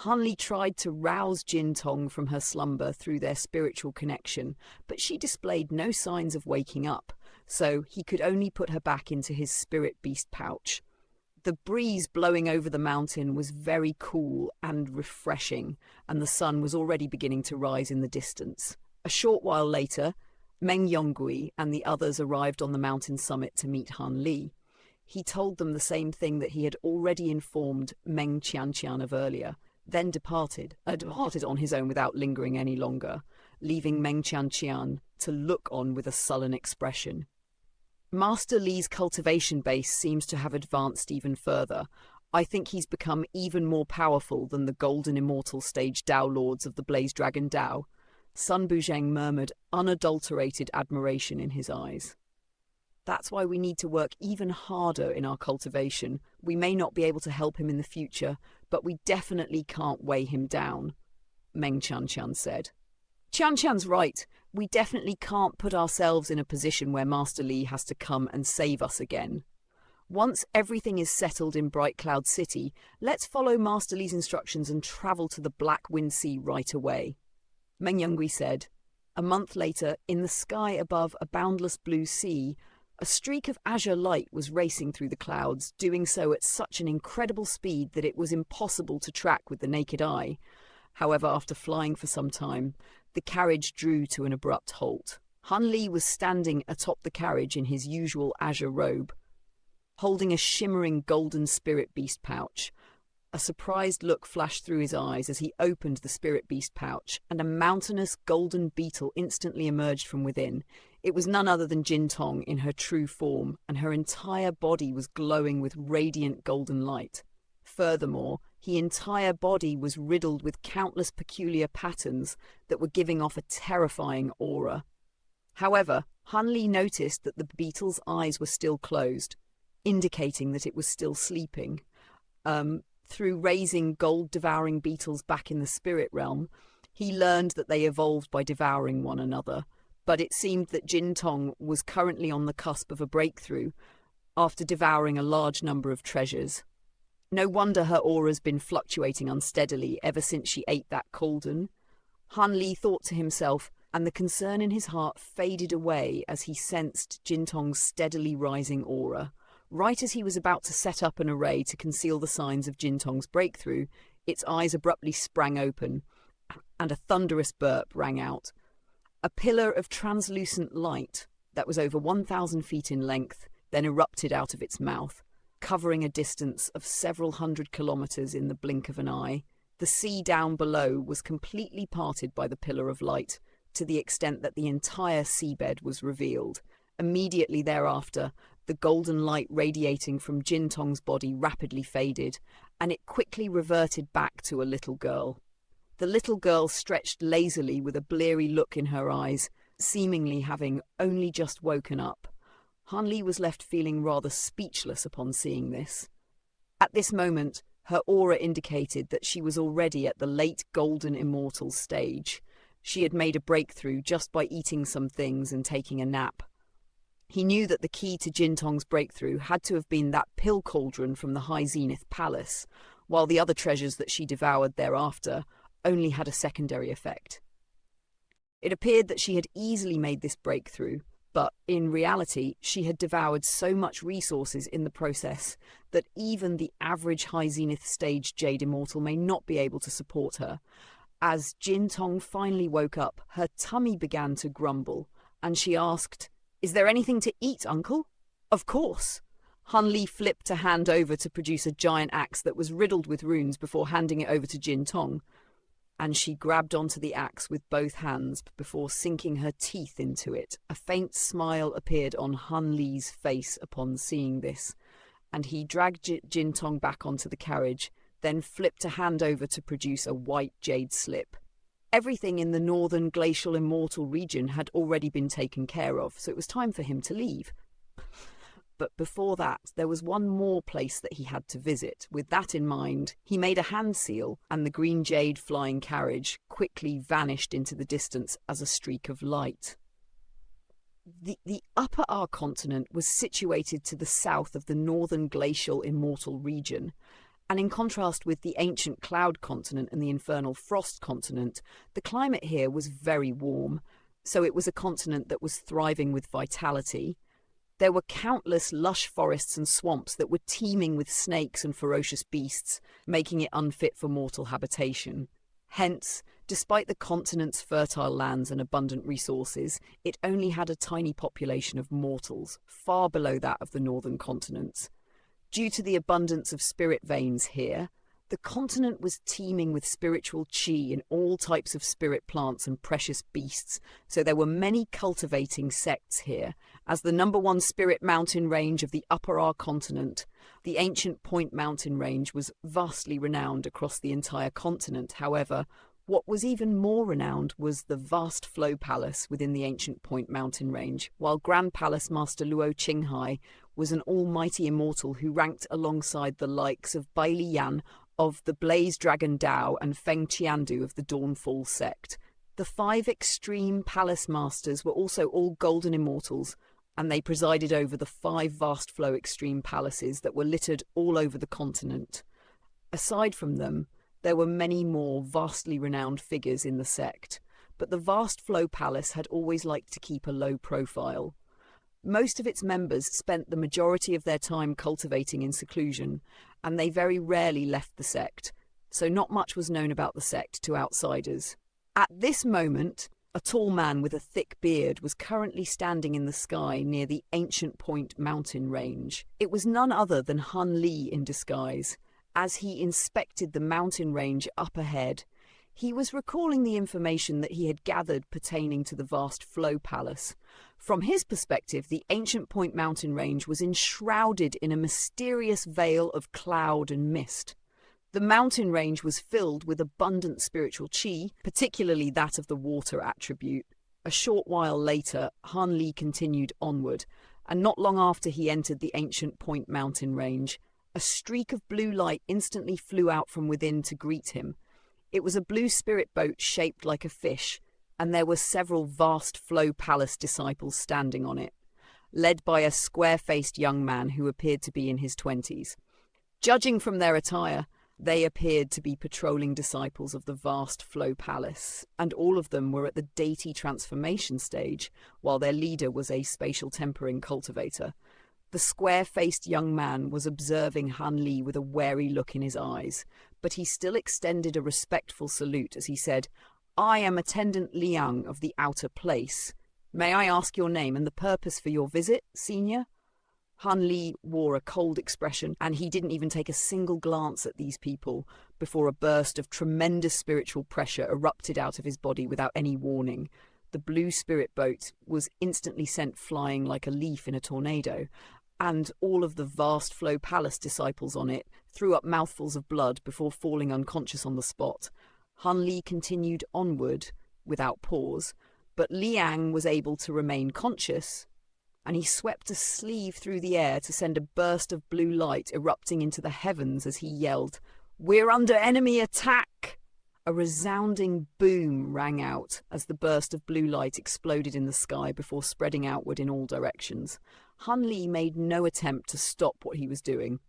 Han Li tried to rouse Jin Tong from her slumber through their spiritual connection, but she displayed no signs of waking up, so he could only put her back into his spirit beast pouch. The breeze blowing over the mountain was very cool and refreshing, and the sun was already beginning to rise in the distance. A short while later, Meng Yonggui and the others arrived on the mountain summit to meet Han Li. He told them the same thing that he had already informed Meng Qianqian of earlier, then departed on his own without lingering any longer, leaving Meng Qianqian to look on with a sullen expression. Master Li's cultivation base seems to have advanced even further. I think he's become even more powerful than the golden immortal stage Dao Lords of the Blaze Dragon Dao. Sun Buzheng murmured unadulterated admiration in his eyes. That's why we need to work even harder in our cultivation. We may not be able to help him in the future, but we definitely can't weigh him down, Meng Qianqian said. Qianqian's right. We definitely can't put ourselves in a position where Master Li has to come and save us again. Once everything is settled in Bright Cloud City, let's follow Master Li's instructions and travel to the Black Wind Sea right away, Meng Yonggui said. A month later, in the sky above a boundless blue sea, a streak of azure light was racing through the clouds, doing so at such an incredible speed that it was impossible to track with the naked eye. However, after flying for some time, the carriage drew to an abrupt halt. Han Li was standing atop the carriage in his usual azure robe, holding a shimmering golden spirit beast pouch. A surprised look flashed through his eyes as he opened the spirit beast pouch, and a mountainous golden beetle instantly emerged from within. It was none other than Jin Tong in her true form, and her entire body was glowing with radiant golden light. Furthermore, his entire body was riddled with countless peculiar patterns that were giving off a terrifying aura. However, Han Li noticed that the beetle's eyes were still closed, indicating that it was still sleeping. Through raising gold-devouring beetles back in the spirit realm, he learned that they evolved by devouring one another, but it seemed that Jin Tong was currently on the cusp of a breakthrough after devouring a large number of treasures. No wonder her aura's been fluctuating unsteadily ever since she ate that cauldron. Han Li thought to himself, and the concern in his heart faded away as he sensed Jin Tong's steadily rising aura. Right as he was about to set up an array to conceal the signs of Jin Tong's breakthrough, its eyes abruptly sprang open, and a thunderous burp rang out. A pillar of translucent light that was over 1,000 feet in length then erupted out of its mouth, covering a distance of several hundred kilometers in the blink of an eye. The sea down below was completely parted by the pillar of light, to the extent that the entire seabed was revealed. Immediately thereafter, the golden light radiating from Jin Tong's body rapidly faded, and it quickly reverted back to a little girl. The little girl stretched lazily with a bleary look in her eyes, seemingly having only just woken up. Han Li was left feeling rather speechless upon seeing this. At this moment, her aura indicated that she was already at the late golden immortal stage. She had made a breakthrough just by eating some things and taking a nap. He knew that the key to Jin Tong's breakthrough had to have been that pill cauldron from the High Zenith Palace, while the other treasures that she devoured thereafter only had a secondary effect. It appeared that she had easily made this breakthrough, but in reality she had devoured so much resources in the process that even the average High Zenith stage Jade Immortal may not be able to support her. As Jin Tong finally woke up, her tummy began to grumble, and she asked, "Is there anything to eat, Uncle?" "Of course." Han Li flipped a hand over to produce a giant axe that was riddled with runes before handing it over to Jin Tong, and she grabbed onto the axe with both hands before sinking her teeth into it. A faint smile appeared on Han Li's face upon seeing this, and he dragged Jin Tong back onto the carriage, then flipped a hand over to produce a white jade slip. Everything in the northern glacial immortal region had already been taken care of, so it was time for him to leave. But before that, there was one more place that he had to visit. With that in mind, he made a hand seal, and the green jade flying carriage quickly vanished into the distance as a streak of light. The Upper Continent was situated to the south of the northern glacial immortal region, And in contrast with the ancient cloud continent and the infernal frost continent, the climate here was very warm, so it was a continent that was thriving with vitality. There were countless lush forests and swamps that were teeming with snakes and ferocious beasts, making it unfit for mortal habitation. Hence, despite the continent's fertile lands and abundant resources, it only had a tiny population of mortals, far below that of the northern continents. Due to the abundance of spirit veins here, the continent was teeming with spiritual qi and all types of spirit plants and precious beasts, so there were many cultivating sects here. As the #1 spirit mountain range of the Upper R continent, the ancient Point Mountain range was vastly renowned across the entire continent. However, what was even more renowned was the vast Flow Palace within the ancient Point Mountain range, while Grand Palace Master Luo Qinghai was an almighty immortal who ranked alongside the likes of Bai Liyan of the Blaze Dragon Dao and Feng Qiandu of the Dawnfall sect. The 5 extreme palace masters were also all golden immortals, and they presided over the 5 vast flow extreme palaces that were littered all over the continent. Aside from them, there were many more vastly renowned figures in the sect, but the vast flow palace had always liked to keep a low profile. Most of its members spent the majority of their time cultivating in seclusion, and they very rarely left the sect, so not much was known about the sect to outsiders. At this moment, a tall man with a thick beard was currently standing in the sky near the ancient Point Mountain range. It was none other than Han Li in disguise. As he inspected the mountain range up ahead, he was recalling the information that he had gathered pertaining to the vast Flow Palace. From his perspective, the ancient Point Mountain range was enshrouded in a mysterious veil of cloud and mist. The mountain range was filled with abundant spiritual qi, particularly that of the water attribute. A short while later, Han Li continued onward, and not long after he entered the ancient Point Mountain range, a streak of blue light instantly flew out from within to greet him. It was a blue spirit boat shaped like a fish, and there were several vast Flow Palace disciples standing on it, led by a square-faced young man who appeared to be in his 20s. Judging from their attire, they appeared to be patrolling disciples of the vast Flow Palace, and all of them were at the deity transformation stage, while their leader was a spatial tempering cultivator. The square-faced young man was observing Han Li with a wary look in his eyes, but he still extended a respectful salute as he said, "I am Attendant Liang of the Outer Place. May I ask your name and the purpose for your visit, senior?" Han Li wore a cold expression, and he didn't even take a single glance at these people before a burst of tremendous spiritual pressure erupted out of his body without any warning. The blue spirit boat was instantly sent flying like a leaf in a tornado, and all of the vast Flow Palace disciples on it threw up mouthfuls of blood before falling unconscious on the spot. Han Li continued onward without pause, but Liang was able to remain conscious, and he swept a sleeve through the air to send a burst of blue light erupting into the heavens as he yelled, "We're under enemy attack!" A resounding boom rang out as the burst of blue light exploded in the sky before spreading outward in all directions. Han Li made no attempt to stop what he was doing.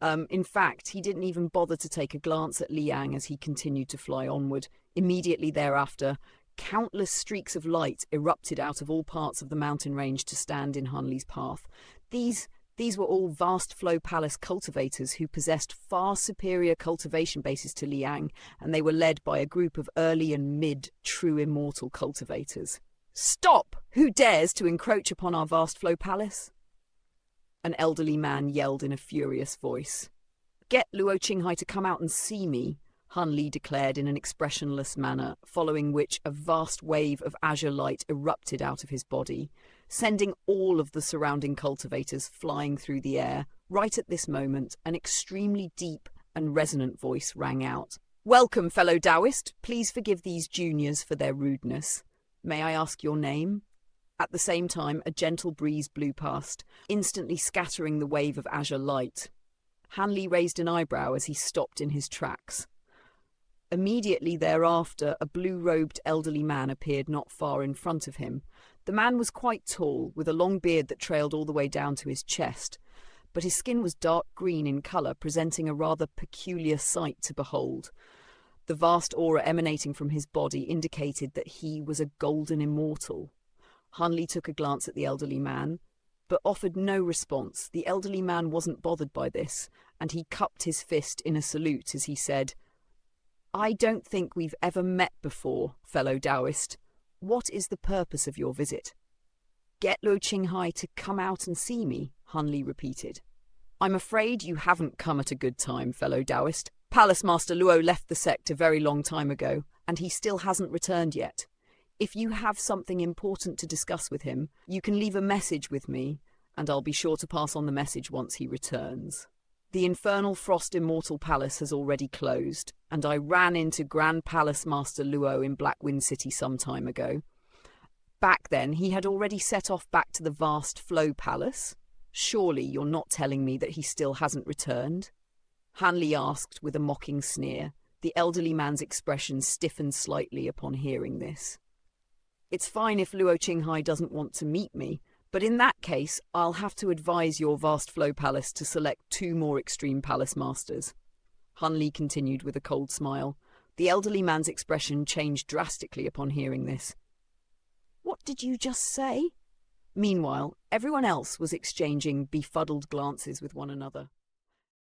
In fact, he didn't even bother to take a glance at Liang as he continued to fly onward. Immediately thereafter, countless streaks of light erupted out of all parts of the mountain range to stand in Han Li's path. These were all vast Flow Palace cultivators who possessed far superior cultivation bases to Liang, and they were led by a group of early and mid true immortal cultivators. "Stop! Who dares to encroach upon our vast Flow Palace?" An elderly man yelled in a furious voice. "Get Luo Qinghai to come out and see me," Han Li declared in an expressionless manner, following which a vast wave of azure light erupted out of his body, sending all of the surrounding cultivators flying through the air. Right at this moment, an extremely deep and resonant voice rang out. "Welcome, fellow Taoist. Please forgive these juniors for their rudeness. May I ask your name?" At the same time, a gentle breeze blew past, instantly scattering the wave of azure light. Han Li raised an eyebrow as he stopped in his tracks. Immediately thereafter, a blue-robed elderly man appeared not far in front of him. The man was quite tall, with a long beard that trailed all the way down to his chest, but his skin was dark green in colour, presenting a rather peculiar sight to behold. The vast aura emanating from his body indicated that he was a golden immortal. Hanli took a glance at the elderly man, but offered no response. The elderly man wasn't bothered by this, and he cupped his fist in a salute as he said, "I don't think we've ever met before, fellow Taoist. What is the purpose of your visit?" "Get Luo Qinghai to come out and see me," Hanli repeated. "I'm afraid you haven't come at a good time, fellow Taoist. Palace Master Luo left the sect a very long time ago, and he still hasn't returned yet. If you have something important to discuss with him, you can leave a message with me, and I'll be sure to pass on the message once he returns. The Infernal Frost Immortal Palace has already closed, and I ran into Grand Palace Master Luo in Blackwind City some time ago. Back then, he had already set off back to the vast Flow Palace. Surely you're not telling me that he still hasn't returned?" Hanli asked with a mocking sneer. The elderly man's expression stiffened slightly upon hearing this. "It's fine if Luo Qinghai doesn't want to meet me, but in that case, I'll have to advise your vast Flow Palace to select 2 more extreme palace masters." Hanli continued with a cold smile. The elderly man's expression changed drastically upon hearing this. "What did you just say?" Meanwhile, everyone else was exchanging befuddled glances with one another.